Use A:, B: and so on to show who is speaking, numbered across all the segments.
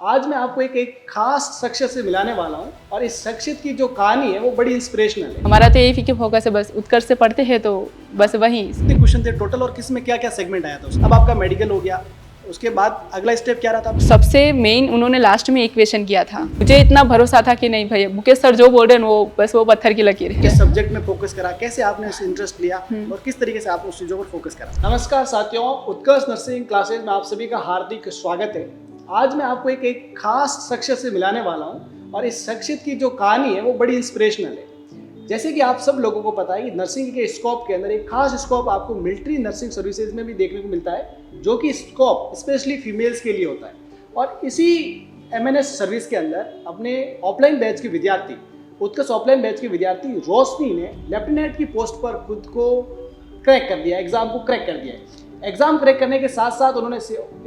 A: आज मैं आपको एक खास शख्सियत से मिलाने वाला हूँ और इस शख्सियत की जो कहानी है वो बड़ी इंस्पिरेशनल है।
B: हमारा तो यही फोकस है, बस उत्कर्ष से पढ़ते हैं तो बस वही।
A: कितने क्वेश्चन थे टोटल और किस में क्या क्या सेगमेंट आया था उसका? अब आपका मेडिकल हो गया, उसके बाद अगला स्टेप क्या रहा था?
B: सबसे मेन उन्होंने लास्ट में इक्वेशन किया था। मुझे इतना भरोसा था कि नहीं भैया मुकेश सर जो बोल रहे हैं वो बस वो पत्थर की लकीर है।
A: किस सब्जेक्ट में फोकस करा, कैसे आपने इस इंटरेस्ट लिया और किस तरीके से आपने उस चीज़ों पर फोकस करा? नमस्कार साथियों, उत्कर्ष नर्सिंग क्लासेज में आप सभी का हार्दिक स्वागत है। आज मैं आपको एक खास शख्सियत से मिलाने वाला हूँ और इस शख्सियत की जो कहानी है वो बड़ी इंस्पिरेशनल है। जैसे कि आप सब लोगों को पता है कि नर्सिंग के स्कोप के अंदर एक खास स्कोप आपको मिलिट्री नर्सिंग सर्विसेज में भी देखने को मिलता है, जो कि स्कोप स्पेशली फीमेल्स के लिए होता है। और इसी MNS सर्विस के अंदर अपने ऑफलाइन बैच के विद्यार्थी, उत्कर्ष ऑफलाइन बैच के विद्यार्थी रोशनी ने लेफ्टिनेंट की पोस्ट पर खुद को क्रैक कर दिया, एग्जाम को क्रैक कर दिया है। एग्जाम क्रैक करने के साथ साथ उन्होंने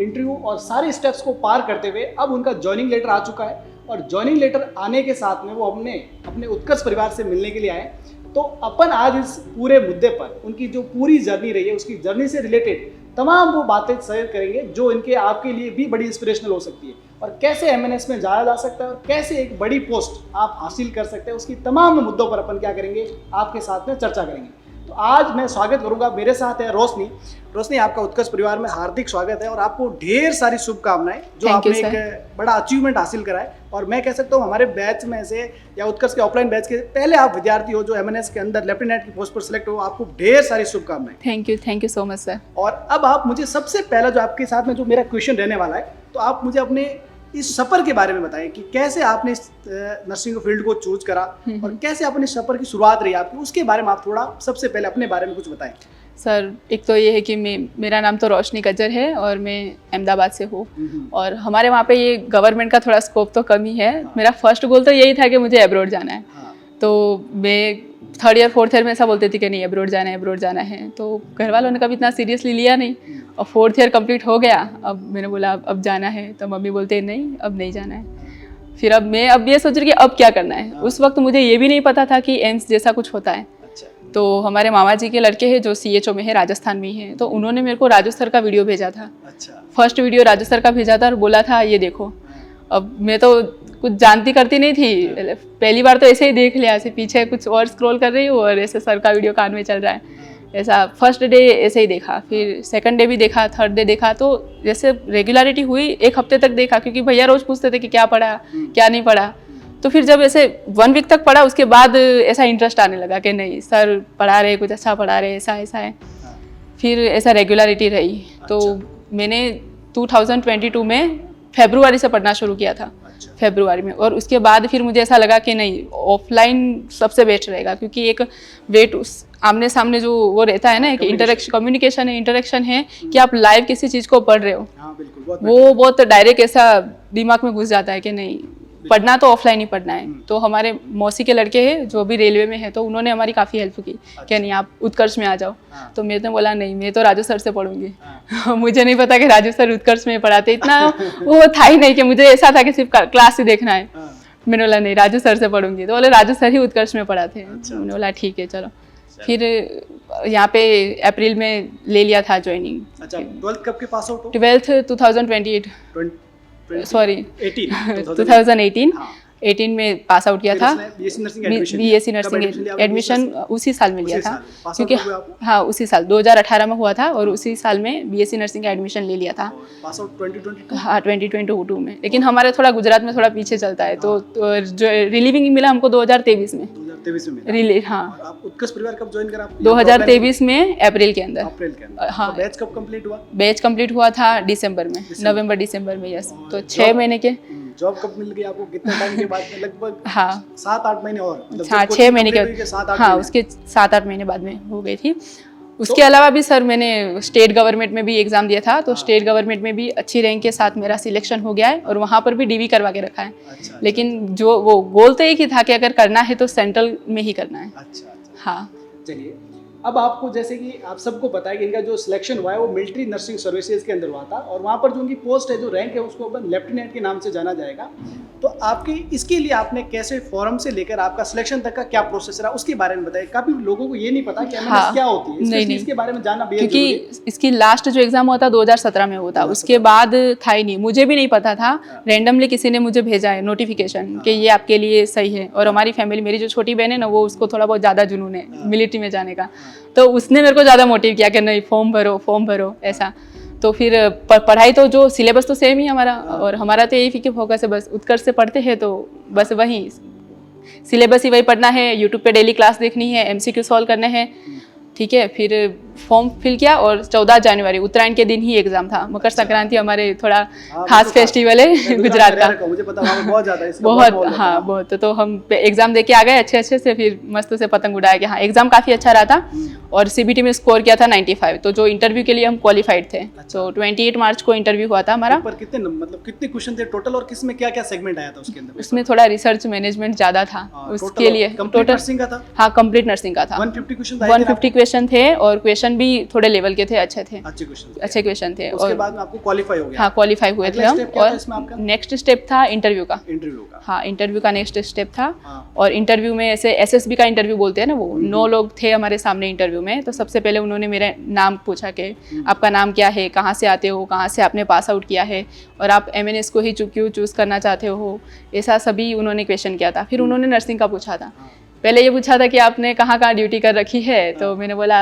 A: इंटरव्यू और सारे स्टेप्स को पार करते हुए अब उनका ज्वाइनिंग लेटर आ चुका है और ज्वाइनिंग लेटर आने के साथ में वो अपने उत्कर्ष परिवार से मिलने के लिए आए। तो अपन आज इस पूरे मुद्दे पर उनकी जो पूरी जर्नी रही है उसकी जर्नी से रिलेटेड तमाम वो बातें शेयर करेंगे जो इनके आपके लिए भी बड़ी इंस्पिरेशनल हो सकती है, और कैसे MNS में जाया जा सकता है और कैसे एक बड़ी पोस्ट आप हासिल कर सकते हैं, उसकी तमाम मुद्दों पर अपन क्या करेंगे आपके साथ में चर्चा करेंगे। तो आज मैं स्वागत करूंगा, मेरे साथ है रोशनी। रोशनी, आपका उत्कर्ष परिवार में हार्दिक स्वागत है और आपको ढेर सारी शुभकामनाएं जो आपने एक बड़ा अचीवमेंट हासिल करा है। और मैं कह सकता हूँ हमारे बैच में से या उत्कर्ष के ऑफलाइन बैच के पहले आप विद्यार्थी हो जो MNS के अंदर लेफ्टिनेंट की पोस्ट पर सिलेक्ट हो। आपको ढेर सारी शुभकामनाएं।
B: Thank you so much sir.
A: और अब आप मुझे सबसे पहला जो आपके साथ में जो मेरा क्वेश्चन रहने वाला है, तो आप मुझे अपने इस सफर के बारे में बताएं कि कैसे आपने इस नर्सिंग फील्ड को चूज करा और कैसे अपने सफर की शुरुआत रही आपकी, उसके बारे में आप थोड़ा सबसे पहले अपने बारे में कुछ बताएं।
B: सर, एक तो ये है कि मेरा नाम तो रोशनी गज्जर है और मैं अहमदाबाद से हूँ और हमारे वहाँ पे ये गवर्नमेंट का थोड़ा स्कोप तो कम ही है। मेरा फर्स्ट गोल तो यही था कि मुझे अब्रॉड जाना है। तो मैं 3rd ईयर 4th ईयर में ऐसा बोलती थी कि नहीं अब्रॉड जाना है। तो घर वालों ने कभी इतना सीरियसली लिया नहीं और 4th ईयर कंप्लीट हो गया। अब मैंने बोला अब जाना है, तो मम्मी बोलते नहीं अब नहीं जाना है। फिर अब ये सोच रही कि अब क्या करना है। उस वक्त मुझे ये भी नहीं पता था कि एम्स जैसा कुछ होता है। तो हमारे मामा जी के लड़के हैं जो CHO में है, राजस्थान में है, तो उन्होंने मेरे को राजू सर का वीडियो भेजा था। फर्स्ट वीडियो राजू सर का भेजा था और बोला था ये देखो। अब मैं तो कुछ जानती करती नहीं थी, पहली बार तो ऐसे ही देख लिया, ऐसे पीछे कुछ और स्क्रॉल कर रही हूँ और ऐसे सर का वीडियो कान में चल रहा है। ऐसा फर्स्ट डे ऐसे ही देखा, फिर सेकंड डे भी देखा, थर्ड डे देखा। तो जैसे रेगुलरिटी हुई, 1 हफ्ते तक देखा क्योंकि भैया रोज पूछते थे कि क्या पढ़ा क्या नहीं पढ़ा। तो फिर जब ऐसे 1 वीक तक पढ़ा उसके बाद ऐसा इंटरेस्ट आने लगा कि नहीं सर पढ़ा रहे, कुछ अच्छा पढ़ा रहे, ऐसा है। फिर ऐसा रेगुलरिटी रही। तो मैंने 2022 में फरवरी से पढ़ना शुरू किया था, फरवरी में। और उसके बाद फिर मुझे ऐसा लगा कि नहीं ऑफलाइन सबसे बेस्ट रहेगा, क्योंकि एक वेट आमने सामने जो वो रहता है ना, एक इंटरेक्शन कम्युनिकेशन है, इंटरेक्शन है कि आप लाइव किसी चीज़ को पढ़ रहे हो। वो बहुत डायरेक्ट ऐसा दिमाग में घुस जाता है कि नहीं पढ़ना तो ऑफलाइन ही पढ़ना है। तो हमारे मौसी के लड़के हैं जो भी रेलवे में है, तो उन्होंने हमारी काफ़ी हेल्प की कि नहीं आप उत्कर्ष में आ जाओ। तो मैंने बोला नहीं मैं तो राजू सर से पढ़ूंगी। मुझे नहीं पता कि राजू सर उत्कर्ष में पढ़ाते, इतना वो था ही नहीं कि मुझे ऐसा था कि सिर्फ क्लास ही देखना है। मैंने बोला नहीं राजू सर से पढ़ूंगी। तो बोले राजू सर ही उत्कर्ष में पढ़ाते हैं। मैंने बोला ठीक है चलो। फिर यहाँ पे अप्रैल में ले लिया था ज्वाइनिंग।
A: 12th कब के पास आउट हो?
B: 12th 2018 सॉरी 2018 में पास आउट किया था। BSc नर्सिंग एडमिशन उसी साल में लिया था, क्योंकि हाँ उसी साल 2018 में हुआ था और उसी साल में BSc नर्सिंग का एडमिशन ले लिया था।
A: Pass out 2022?
B: हाँ 2022 में। लेकिन हमारे थोड़ा गुजरात में थोड़ा पीछे चलता है, तो जो रिलीविंग मिला हमको 2023 में।
A: 2023 में
B: रिलीव, हाँ।
A: आप उत्कर्ष परिवार कब ज्वाइन करा?
B: 2023 में अप्रैल के अंदर।
A: हाँ। बैच कब कंप्लीट हुआ?
B: बैच कंप्लीट हुआ था दिसंबर में, नवंबर दिसंबर में। यस। तो 6 महीने के।
A: जॉब कब मिल गई आपको, कितने टाइम के बाद? लगभग
B: हाँ
A: 7-8 महीने और,
B: हाँ 6 महीने के। हाँ उसके 7-8 महीने बाद में हो गई थी। उसके अलावा भी सर मैंने स्टेट गवर्नमेंट में भी एग्जाम दिया था। तो स्टेट गवर्नमेंट में भी अच्छी रैंक के साथ मेरा सिलेक्शन हो गया है और वहाँ पर भी DV करवा के रखा है। लेकिन जो वो गोल तो एक ही था कि अगर करना है तो सेंट्रल में ही करना है। हाँ
A: चलिए, अब आपको जैसे कि आप सबको पता है कि इनका जो सिलेक्शन हुआ है वो मिलिट्री नर्सिंग सर्विसेज के अंदर हुआ था और वहाँ पर जो उनकी पोस्ट है, जो रैंक है, उसको अपन लेफ्टिनेंट के नाम से जाना जाएगा। तो आपके इसके लिए आपने कैसे फॉर्म से लेकर आपका सिलेक्शन तक का क्या प्रोसेस रहा, उसके बारे में बताइए। काफी लोगों को ये नहीं पता कि एमएनएस क्या होती है,
B: नहीं, नहीं।
A: इसके बारे में जानना बेहद जरूरी है।
B: क्योंकि इसकी लास्ट जो एग्जाम हुआ था 2017 में हुआ था, उसके बाद था ही नहीं, मुझे भी नहीं पता था। रैंडमली किसी ने मुझे भेजा है नोटिफिकेशन कि ये आपके लिए सही है। और हमारी फैमिली, मेरी जो छोटी बहन है ना, वो उसको थोड़ा बहुत ज़्यादा जुनून है मिलिट्री में जाने का, तो उसने मेरे को ज़्यादा मोटिव किया कि नहीं फॉर्म भरो ऐसा। तो फिर पढ़ाई तो जो सिलेबस तो सेम ही हमारा, और हमारा तो यही कि फोकस है बस उत्कर्ष से पढ़ते हैं तो बस वही सिलेबस ही वही पढ़ना है, यूट्यूब पे डेली क्लास देखनी है, एमसीक्यू सॉल्व करने हैं, ठीक है। फिर फॉर्म फिल किया और 14 जनवरी उत्तरायण के दिन ही एग्जाम था। मकर संक्रांति हमारे थोड़ा खास फेस्टिवल है गुजरात का,
A: मुझे पता है बहुत ज़्यादा इसका
B: बहुत, हाँ बहुत। तो हम एग्जाम दे के आ गए अच्छे से, फिर मस्त से पतंग उड़ाया कि हाँ एग्जाम काफ़ी अच्छा रहा था। और सीबीटी में स्कोर किया था 95, तो जो इंटरव्यू के लिए हम क्वालिफाइड थे। तो 28 मार्च को इंटरव्यू हुआ था हमारा।
A: पर कितने क्वेश्चन थे टोटल और किसमें क्या क्या सेगमेंट आया था उसके अंदर?
B: उसमें थोड़ा रिसर्च मैनेजमेंट ज़्यादा था उसके लिए।
A: टोटल नर्सिंग का था?
B: हाँ कंप्लीट नर्सिंग का था। 150 क्वेश्चन थे और क्वेश्चन भी थोड़े लेवल के थे, अच्छे थे, अच्छे क्वेश्चन थे।
A: उसके बाद में आपको क्वालिफाई हो गया?
B: हाँ क्वालिफाई हुए थे हम। और नेक्स्ट स्टेप था इंटरव्यू का। हाँ इंटरव्यू का नेक्स्ट स्टेप था। और इंटरव्यू में ऐसे एसएसबी का इंटरव्यू बोलते हैं ना, वो 9 लोग थे हमारे सामने इंटरव्यू में। तो सबसे पहले उन्होंने मेरा नाम पूछा कि आपका नाम क्या है, कहाँ से आते हो, कहाँ से आपने पास आउट किया है, और आप एमएनएस को ही क्यों चूज़ करना चाहते हो, ऐसा सभी उन्होंने क्वेश्चन किया था। फिर उन्होंने नर्सिंग का पूछा था। पहले ये पूछा था कि आपने कहाँ कहाँ ड्यूटी कर रखी है, तो मैंने बोला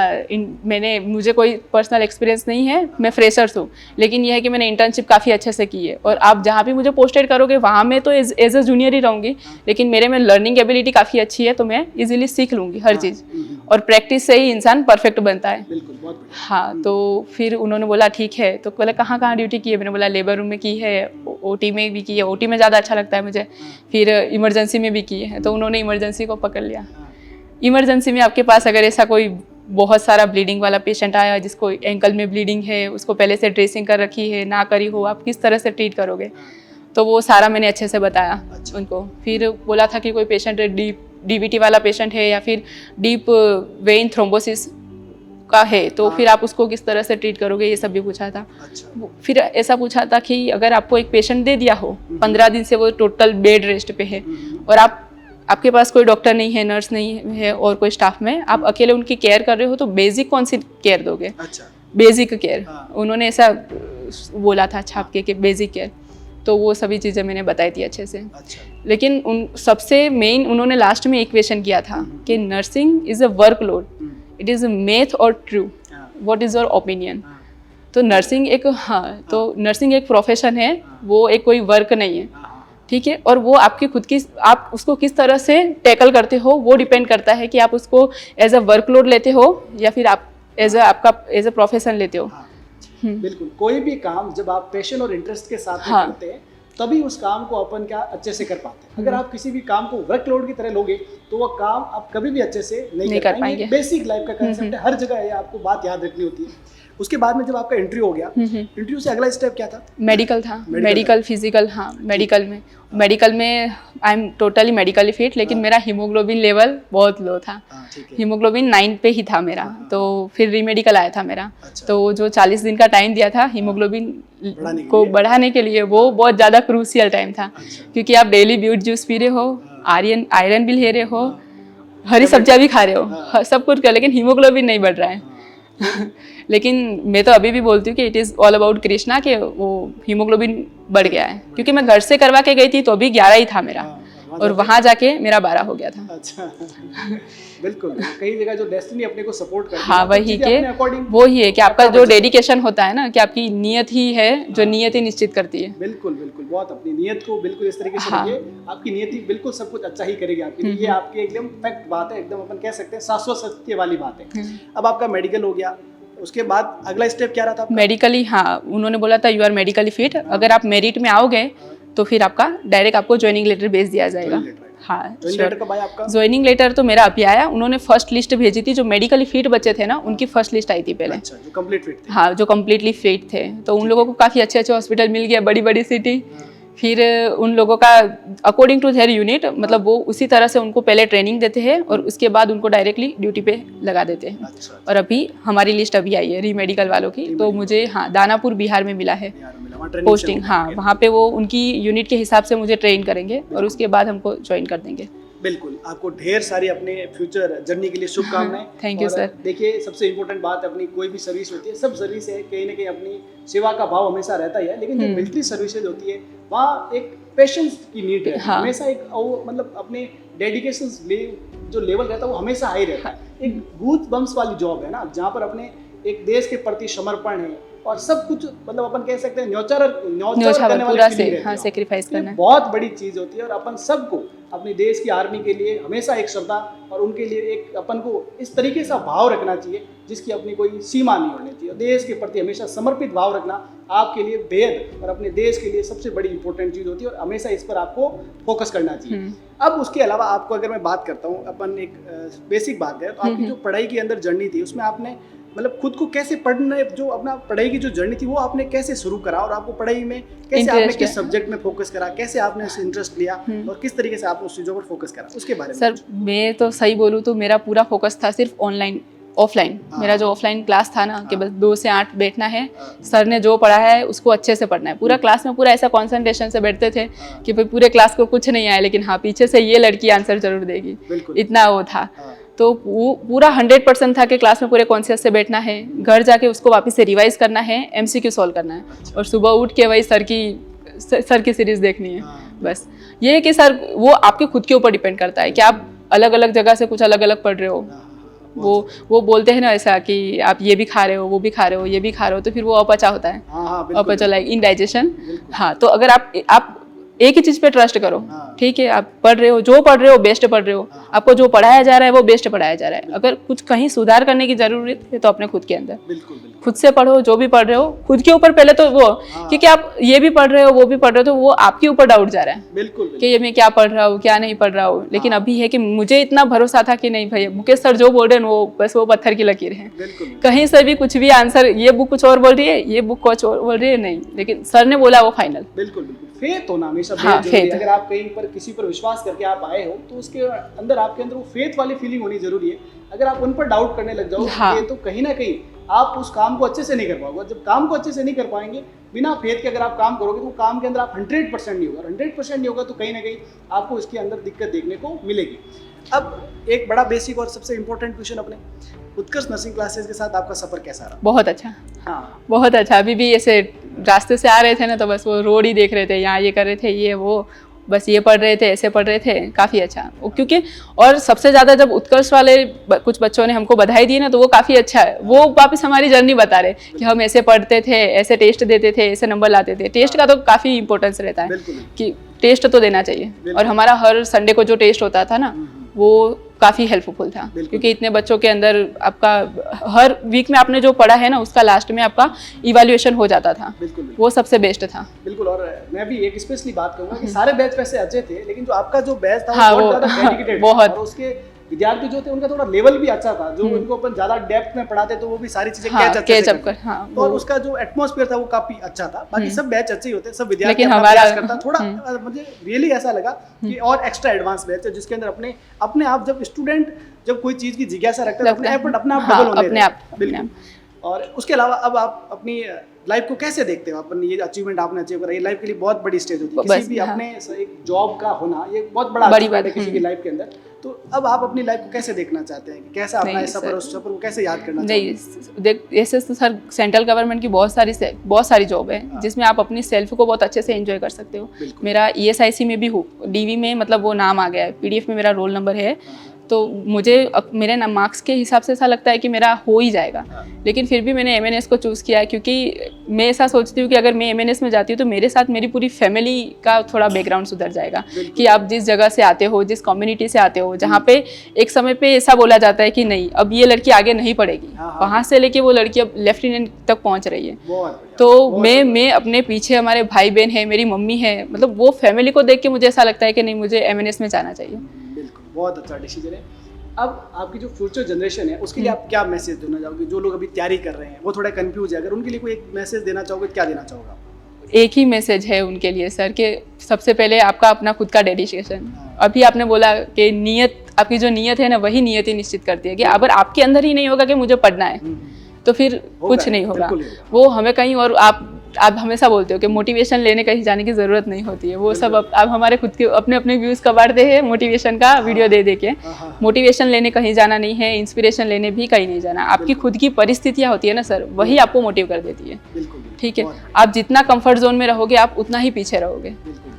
B: मुझे कोई पर्सनल एक्सपीरियंस नहीं है, मैं फ्रेशर्स हूँ, लेकिन यह है कि मैंने इंटर्नशिप काफ़ी अच्छे से की है। और आप जहाँ भी मुझे पोस्टेड करोगे वहाँ मैं तो एज ए जूनियर ही रहूँगी, लेकिन मेरे में लर्निंग एबिलिटी काफ़ी अच्छी है, तो मैं इजीली सीख लूँगी हर चीज़। और प्रैक्टिस से ही इंसान परफेक्ट बनता है। हाँ, तो फिर उन्होंने बोला ठीक है। तो बोला कहाँ कहाँ ड्यूटी की है, मैंने बोला लेबर रूम में की है, ओटी में भी की है, ओटी में ज़्यादा अच्छा लगता है मुझे, फिर इमरजेंसी में भी की है। तो उन्होंने इमरजेंसी को पकड़ लिया। इमरजेंसी में आपके पास अगर ऐसा कोई बहुत सारा ब्लीडिंग वाला पेशेंट आया जिसको एंकल में ब्लीडिंग है, उसको पहले से ड्रेसिंग कर रखी है, ना करी हो, आप किस तरह से ट्रीट करोगे, तो वो सारा मैंने अच्छे से बताया उनको। फिर बोला था कि कोई पेशेंट डीवीटी वाला पेशेंट है या फिर डीप वेन थ्रोम्बोसिस का है, तो फिर आप उसको किस तरह से ट्रीट करोगे, ये सब भी पूछा था। फिर ऐसा पूछा था कि अगर आपको एक पेशेंट दे दिया हो, 15 दिन से वो टोटल बेड रेस्ट पे है, और आपके पास कोई डॉक्टर नहीं है, नर्स नहीं है और कोई स्टाफ में, आप अकेले उनकी केयर कर रहे हो, तो बेसिक कौन सी केयर दोगे? Basic care. उन्होंने ऐसा बोला था छाप के कि बेसिक केयर। तो वो सभी चीज़ें मैंने बताई थी अच्छे से। लेकिन उन सबसे मेन उन्होंने लास्ट में एक क्वेश्चन किया था कि nursing is a workload, it is myth और true, what is your opinion? तो नर्सिंग एक प्रोफेशन है, वो एक कोई वर्क नहीं है, ठीक है। और वो आपकी खुद की, आप उसको किस तरह से टैकल करते हो वो डिपेंड करता है कि आप उसको एज अ वर्कलोड लेते हो या फिर आप एज अ प्रोफेशन लेते हो।
A: बिल्कुल, कोई भी काम जब आप पैशन और इंटरेस्ट के साथ करते हैं तभी उस काम को अपन क्या अच्छे से कर पाते हैं। अगर आप किसी भी काम को वर्कलोड की तरह लोगे तो वो काम आप कभी भी अच्छे से नहीं कर पाएंगे। बेसिक लाइफ का कंसेप्ट है, हर जगह है, आपको बात याद रखनी होती है। उसके बाद में जब आपका इंटरव्यू हो गया, इंटरव्यू से अगला स्टेप क्या था?
B: मेडिकल था, मेडिकल फिजिकल। हाँ मेडिकल में I am totally medically fit, लेकिन मेरा हीमोग्लोबिन लेवल बहुत लो था। हीमोग्लोबिन 9 पे ही था मेरा। तो फिर रीमेडिकल आया था मेरा। तो जो 40 दिन का टाइम दिया था हीमोग्लोबिन को बढ़ाने के लिए, वो बहुत ज़्यादा क्रूशियल टाइम था, क्योंकि आप डेली बीट जूस पी रहे हो, आयरन भी ले रहे हो, हरी सब्जियाँ भी खा रहे हो, सब कुछ कर, लेकिन हीमोग्लोबिन नहीं बढ़ रहा है। लेकिन मैं तो अभी भी बोलती हूँ कि it is all about Krishna, कि वो हीमोग्लोबिन बढ़ गया है, क्योंकि मैं घर से करवा के गई थी तो अभी 11 ही था मेरा, और वहाँ जाके मेरा 12 हो गया था।
A: अच्छा बिल्कुल, कई जगह जो डेस्टिनी अपने को सपोर्ट करती है।
B: हाँ वही के वो ही है कि आपका जो डेडिकेशन होता है ना, कि आपकी नियत ही है जो नियत ही निश्चित करती है।
A: बिल्कुल बिल्कुल, बहुत अपनी नियत को बिल्कुल इस तरीके से रखिए, आपकी नियत ही बिल्कुल सब कुछ अच्छा ही करेगी आपके लिए। ये आपकी एकदम फैक्ट बात है, एकदम अपन कह सकते हैं शाश्वत सत्य वाली बात है। अब आपका मेडिकल हो गया, उसके बाद अगला स्टेप क्या रहा था?
B: मेडिकली, हाँ उन्होंने बोला था यू आर मेडिकली फिट, अगर आप मेरिट में आओगे तो फिर आपको ज्वाइनिंग लेटर भेज दिया जाएगा। हाँ ज्वाइनिंग लेटर तो मेरा अभी आया। उन्होंने फर्स्ट लिस्ट भेजी थी, जो मेडिकली फिट बच्चे थे ना उनकी फर्स्ट लिस्ट आई थी पहले।
A: अच्छा, जो कंप्लीट फिट थे।
B: हाँ जो कम्प्लीटली फिट थे, तो उन लोगों को काफ़ी अच्छे हॉस्पिटल मिल गया, बड़ी बड़ी सिटी, फिर उन लोगों का अकॉर्डिंग टू देयर यूनिट, मतलब वो उसी तरह से उनको पहले ट्रेनिंग देते हैं और उसके बाद उनको डायरेक्टली ड्यूटी पे लगा देते हैं।
A: अच्छा,
B: और अभी हमारी लिस्ट अभी आई है री मेडिकल वालों की, तो मुझे हाँ दानापुर बिहार में मिला है
A: यार मिला वहाँ ट्रेनिंग
B: पोस्टिंग। हाँ, वहाँ पे वो उनकी यूनिट के हिसाब से मुझे ट्रेन करेंगे और उसके बाद हमको ज्वाइन कर देंगे।
A: बिल्कुल, आपको ढेर सारी अपने फ्यूचर जर्नी के लिए शुभकामनाएं।
B: थैंक यू
A: और
B: सर।
A: देखिए, सबसे इम्पोर्टेंट बात है, अपनी कोई भी सर्विस होती है, सब सर्विस है कहीं ना कहीं अपनी सेवा का भाव हमेशा रहता ही है, लेकिन जो मिलिट्री सर्विसेज होती है वहाँ एक पेशेंस की नीड है।
B: हाँ।
A: हमेशा एक मतलब अपने डेडिकेशन जो लेवल रहता है वो हमेशा हाई रहता है। एक भूत बम्स वाली जॉब है ना, जहाँ पर अपने एक देश के प्रति समर्पण है और सब कुछ, मतलब अपन कह सकते हैं न्योछावर करने वाली
B: पूरा
A: फीलिंग
B: से
A: रहती है।
B: हाँ सेक्रीफाइस
A: ये
B: करना है।
A: बहुत बड़ी चीज़ होती है और अपन सबको अपने देश की आर्मी के लिए हमेशा एक श्रद्धा और उनके लिए एक अपन को इस तरीके से भाव रखना चाहिए जिसकी अपनी कोई सीमा नहीं होनी चाहिए। देश के प्रति हमेशा समर्पित भाव रखना आपके लिए बेहद और अपने देश के लिए सबसे बड़ी इंपॉर्टेंट चीज़ होती है और हमेशा इस पर आपको फोकस करना चाहिए। अब उसके अलावा आपको अगर मैं बात करता हूँ, अपन एक बेसिक बात करें तो आपकी जो पढ़ाई की अंदर जर्नी थी उसमें आपने मतलब खुद को कैसे पढ़ने, जो अपना पढ़ाई की जो जर्नी थी वो आपने कैसे शुरू करा और आपको पढ़ाई में कैसे आपने किस सब्जेक्ट में फोकस करा, कैसे आपने उसे इंटरेस्ट लिया और किस तरीके से आपने उस चीज़ों पर फोकस करा, उसके बारे में।
B: सर मैं तो सही बोलूँ तो मेरा पूरा फोकस था सिर्फ ऑनलाइन ऑफलाइन। मेरा जो ऑफलाइन क्लास था ना कि बस 2 से 8 बैठना है, सर ने जो पढ़ा है उसको अच्छे से पढ़ना है। पूरा क्लास में पूरा ऐसा कंसंट्रेशन से बैठते थे कि भाई पूरे क्लास को कुछ नहीं आया लेकिन हाँ पीछे से ये लड़की आंसर जरूर देगी, इतना वो था। तो वो पूरा 100% था कि क्लास में पूरे कॉन्शियस से बैठना है, घर जाके उसको वापस से रिवाइज करना है, MCQ सॉल्व करना है और सुबह उठ के वही सर की सीरीज देखनी है। बस ये है कि सर वो आपके खुद के ऊपर डिपेंड करता है कि आप अलग अलग जगह से कुछ अलग अलग पढ़ रहे हो। वो बोलते हैं ना ऐसा कि आप ये भी खा रहे हो, वो भी खा रहे हो, ये भी खा रहे हो, तो फिर वो अपचा होता है। अपचा लाइक इनडाइजेशन। हाँ, तो अगर आप एक ही चीज पे ट्रस्ट करो, ठीक है, आप पढ़ रहे हो, जो पढ़ रहे हो बेस्ट पढ़ रहे हो, आपको जो पढ़ाया जा रहा है वो बेस्ट पढ़ाया जा रहा है। अगर कुछ कहीं सुधार करने की जरूरत है तो अपने खुद के अंदर खुद से पढ़ो, जो भी पढ़ रहे हो खुद के ऊपर पहले तो वो, क्योंकि आप ये भी पढ़ रहे हो वो भी पढ़ रहे हो तो वो आपके ऊपर डाउट जा रहा है कि ये मैं क्या पढ़ रहा हूँ क्या नहीं पढ़ रहा हूँ। लेकिन अभी है कि मुझे इतना भरोसा था कि नहीं भाई मुकेश सर जो बोल रहे हैं वो बस वो पत्थर की लकीर है, कहीं से भी कुछ भी आंसर, ये बुक कुछ और बोल रही है, ये बुक कुछ और बोल रही है, नहीं, लेकिन सर ने बोला वो फाइनल।
A: बिल्कुल फेथ होना हमेशा बेहद जरूरी है। अगर आप कहीं पर किसी पर विश्वास करके आप आए हो तो उसके अंदर आपके अंदर वो फेथ वाली फीलिंग होनी जरूरी है। अगर आप उन पर डाउट करने लग जाओगे तो कहीं ना कहीं आप उस काम को अच्छे से नहीं कर पाओगे। जब काम को अच्छे से नहीं कर पाएंगे बिना फेथ के अगर आप काम करोगे तो काम के अंदर आप 100% नहीं होगा, 100% नहीं होगा तो कहीं ना कहीं आपको इसके अंदर दिक्कत देखने को मिलेगी। अब एक बड़ा बेसिक और सबसे इम्पोर्टेंट क्वेश्चन, अपने उत्कर्ष नर्सिंग क्लासेस के साथ आपका सफर कैसा रहा?
B: बहुत अच्छा।
A: हाँ,
B: बहुत अच्छा। अभी भी ऐसे रास्ते से आ रहे थे ना तो बस वो रोड ही देख रहे थे, यहाँ ये कर रहे थे, ये वो बस ये पढ़ रहे थे, ऐसे पढ़ रहे थे, काफ़ी अच्छा। क्योंकि और सबसे ज़्यादा जब उत्कर्ष वाले कुछ बच्चों ने हमको बधाई दी ना तो वो काफ़ी अच्छा है। वो वापस हमारी जर्नी बता रहे कि हम ऐसे पढ़ते थे, ऐसे टेस्ट देते थे, ऐसे नंबर लाते थे। टेस्ट का तो काफ़ी इंपॉर्टेंस रहता है कि टेस्ट तो देना चाहिए और हमारा हर संडे को जो टेस्ट होता था ना वो काफ़ी हेल्पफुल था क्योंकि इतने बच्चों के अंदर आपका हर वीक में आपने जो पढ़ा है ना उसका लास्ट में आपका इवैल्यूएशन हो जाता था। वो सबसे बेस्ट था।
A: बिल्कुल। और मैं भी एक स्पेशली बात करूंगा कि सारे बैच वैसे अच्छे थे लेकिन जो आपका जो बैच था वो बहुत ज़्यादा डेडिकेटेड
B: बहुत।
A: और उसके विद्यार्थी जो थे उनका थोड़ा लेवल भी अच्छा था, जो उनको अपन ज्यादा डेप्थ में पढ़ाते तो वो भी सारी चीजें कैच अप कर। तो और उसका जो एटमॉस्फेयर था वो काफी अच्छा था। बाकी सब बैच अच्छे ही होते, सब विद्यार्थी अपना प्रयास करता। थोड़ा मुझे रियली ऐसा लगा कि और एक्स्ट्रा एडवांस बैच है जिसके अंदर अपने आप जब स्टूडेंट जब कोई चीज की जिज्ञासा रखता है तो अपने एफर्ट अपने आप डबल होने लगते। बिल्कुल। और उसके अलावा अब आप अपनी लाइफ को कैसे देखते हो? अपन ये अचीवमेंट आपने अचीव करा, ये लाइफ के लिए बहुत बड़ी स्टेज होती है। किसी भी अपने एक जॉब का होना ये बहुत बड़ी बात है किसी की लाइफ के अंदर। तो अब आप अपनी लाइफ को कैसे देखना चाहते हैं, कैसा अपना इस सफर उस सफर को कैसे याद करना चाहते हैं?
B: नहीं देख, ऐसे तो सर सेंट्रल गवर्नमेंट की बहुत सारी जॉब है जिसमें आप अपनी सेल्फ को बहुत अच्छे से एंजॉय कर सकते हो। मेरा ESIC में भी हो, DV में मतलब वो नाम आ गया है, PDF में मेरा रोल नंबर है, तो मुझे मेरे ना मार्क्स के हिसाब से ऐसा लगता है कि मेरा हो ही जाएगा। लेकिन फिर भी मैंने MNS को चूज़ किया क्योंकि मैं ऐसा सोचती हूँ कि अगर मैं MNS में जाती हूँ तो मेरे साथ मेरी पूरी फैमिली का थोड़ा बैकग्राउंड सुधर जाएगा कि आप जिस जगह से आते हो, जिस कम्युनिटी से आते हो, जहाँ पे एक समय पे ऐसा बोला जाता है कि नहीं अब ये लड़की आगे नहीं पढ़ेगी, वहाँ से लेके वो लड़की अब लेफ्टिनेंट तक पहुँच रही है। तो मैं अपने पीछे हमारे भाई बहन है, मेरी मम्मी है, मतलब वो फैमिली को देख के मुझे ऐसा लगता है कि नहीं मुझे MNS में जाना चाहिए।
A: बहुत अच्छा डिसीजन है। अब आपकी जो फ्यूचर जनरेशन है उसके लिए आप क्या मैसेज देना चाहोगे? जो लोग अभी तैयारी कर रहे हैं वो थोड़ा कंफ्यूज है, अगर उनके लिए कोई एक मैसेज देना चाहोगे क्या देना चाहोगे?
B: एक ही मैसेज है उनके लिए सर कि सबसे पहले आपका अपना खुद का डेडिकेशन। अभी आपने बोला कि नीयत, आपकी जो नीयत है ना वही नियत ही निश्चित करती है कि अगर आपके अंदर ही नहीं होगा कि मुझे पढ़ना है तो फिर कुछ नहीं होगा। वो हमें कहीं और आप हमेशा बोलते हो कि मोटिवेशन लेने कहीं जाने की ज़रूरत नहीं होती है, वो सब आप हमारे खुद के अपने अपने व्यूज़ कबाड़ते हैं मोटिवेशन का वीडियो दे के। मोटिवेशन लेने कहीं जाना नहीं है, इंस्पिरेशन लेने भी कहीं नहीं जाना। आपकी खुद की परिस्थितियाँ होती है ना सर, वही आपको मोटिव कर देती है। ठीक है, आप जितना कंफर्ट जोन में रहोगे आप उतना ही पीछे रहोगे।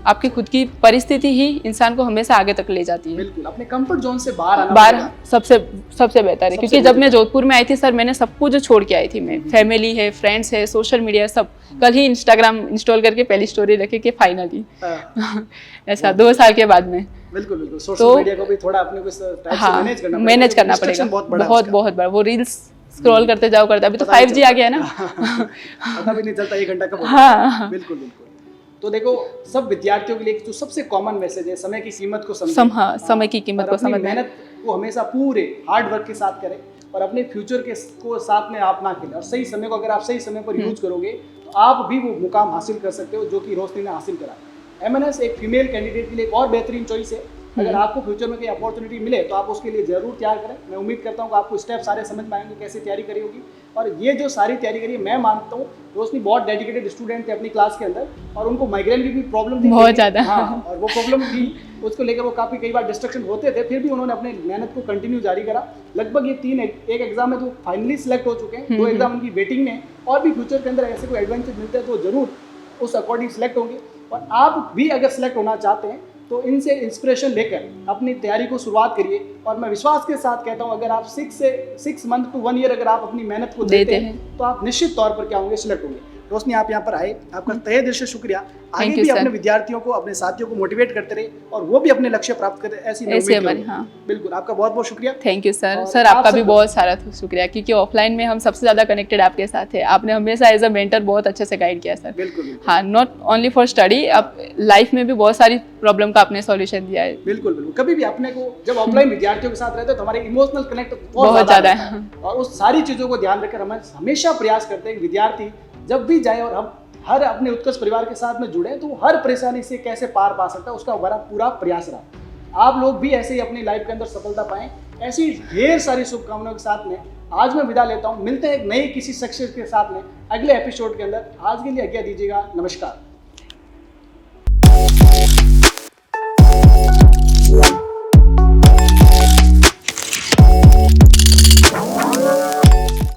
B: आपकी खुद की परिस्थिति ही इंसान को हमेशा आगे तक ले जाती है।
A: बिल्कुल, अपने कंफर्ट जोन से बाहर
B: सबसे बेहतर है। क्योंकि जब मैं जोधपुर में आई थी सर, मैंने सब कुछ छोड़ के आई थी। मैं फैमिली है, फ्रेंड्स है, सोशल मीडिया, सब। कल ही इंस्टाग्राम इंस्टॉल करके पहली स्टोरी रखी कि फाइनली ऐसा 2 साल के बाद में।
A: बिल्कुल बिल्कुल, सोशल मीडिया को भी थोड़ा अपने को टाइप से
B: मैनेज करना पड़ेगा। बहुत बड़ा वो रील्स स्क्रॉल करते जाओ अभी तो 5G आ गया है ना,
A: पता भी नहीं चलता 1 घंटा कब।
B: हाँ
A: बिल्कुल बिल्कुल। तो देखो, सब विद्यार्थियों के लिए जो सबसे कॉमन मैसेज है, समय की कीमत को समझें।
B: समय की कीमत को समझ,
A: मेहनत को हमेशा पूरे हार्ड वर्क के साथ करें और अपने फ्यूचर के को साथ में आप ना खेलें। और सही समय को अगर आप सही समय पर यूज करोगे तो आप भी वो मुकाम हासिल कर सकते हो जो कि रोशनी ने हासिल करा। MNS एक फीमेल कैंडिडेट के लिए एक और बेहतरीन चॉइस है। अगर आपको फ्यूचर में कोई अपॉर्चुनिटी मिले तो आप उसके लिए जरूर तैयार करें। मैं उम्मीद करता हूँ कि आपको स्टेप सारे समझ में आएंगे, कैसे तैयारी करी होगी। और ये जो सारी तैयारी करी है, मैं मानता हूँ रोशनी बहुत डेडिकेटेड स्टूडेंट थे अपनी क्लास के अंदर, और उनको माइग्रेन की भी प्रॉब्लम थी
B: बहुत ज़्यादा।
A: हाँ, और वो प्रॉब्लम थी, उसको लेकर वो काफ़ी कई बार डिस्ट्रक्शन होते थे, फिर भी उन्होंने अपने मेहनत को कंटिन्यू जारी करा। लगभग ये एक एग्जाम में तो फाइनली सिलेक्ट हो चुके हैं, 2 एग्जाम उनकी वेटिंग में, और भी फ्यूचर के अंदर ऐसे कोई एडवेंचर मिलते हैं तो जरूर उस अकॉर्डिंग सिलेक्ट होंगे। और आप भी अगर सिलेक्ट होना चाहते हैं तो इनसे इंस्पिरेशन लेकर अपनी तैयारी को शुरुआत करिए। और मैं विश्वास के साथ कहता हूँ, अगर आप 6 मंथ to 1 ईयर अगर आप अपनी मेहनत को देते हैं तो आप निश्चित तौर पर क्या होंगे, सिलेक्ट होंगे। रोशनी, आप यहाँ पर आए, आपका तहे दिल से शुक्रिया। आगे भी अपने विद्यार्थियों को, अपने साथियों को मोटिवेट करते रहे और वो भी अपने लक्ष्य प्राप्त करें, ऐसी उम्मीद। हाँ, बिल्कुल, आपका बहुत बहुत शुक्रिया।
B: Thank you sir. सर आपका भी बहुत सारा शुक्रिया, क्योंकि ऑफलाइन में हम सबसे ज़्यादा कनेक्टेड आपके साथ है। आपने हमेशा एज अ मेंटर बहुत अच्छे से गाइड किया सर।
A: बिल्कुल।
B: हाँ, नॉट ओनली फॉर स्टडी, आप लाइफ में भी बहुत सारी प्रॉब्लम का आपने सॉल्यूशन दिया है।
A: बिल्कुल। कभी भी अपने को जब ऑफलाइन विद्यार्थियों के साथ रहते हैं तो हमारे इमोशनल कनेक्ट
B: बहुत ज़्यादा है,
A: और उस सारी चीज़ों को ध्यान रखकर हम हमेशा प्रयास करते हैं विद्यार्थी जब भी जाए और हम हर अपने उत्कर्ष परिवार के साथ में जुड़े तो हर परेशानी से कैसे पार पा सकता है उसका हमारा पूरा प्रयास रहा। आप लोग भी ऐसे ही अपनी लाइफ के अंदर सफलता पाएं, ऐसी ढेर सारी शुभकामनाओं के साथ में आज मैं विदा लेता हूं। मिलते हैं एक नई किसी सक्सेस के साथ में अगले एपिसोड के अंदर। आज के लिए आज्ञा दीजिएगा। नमस्कार।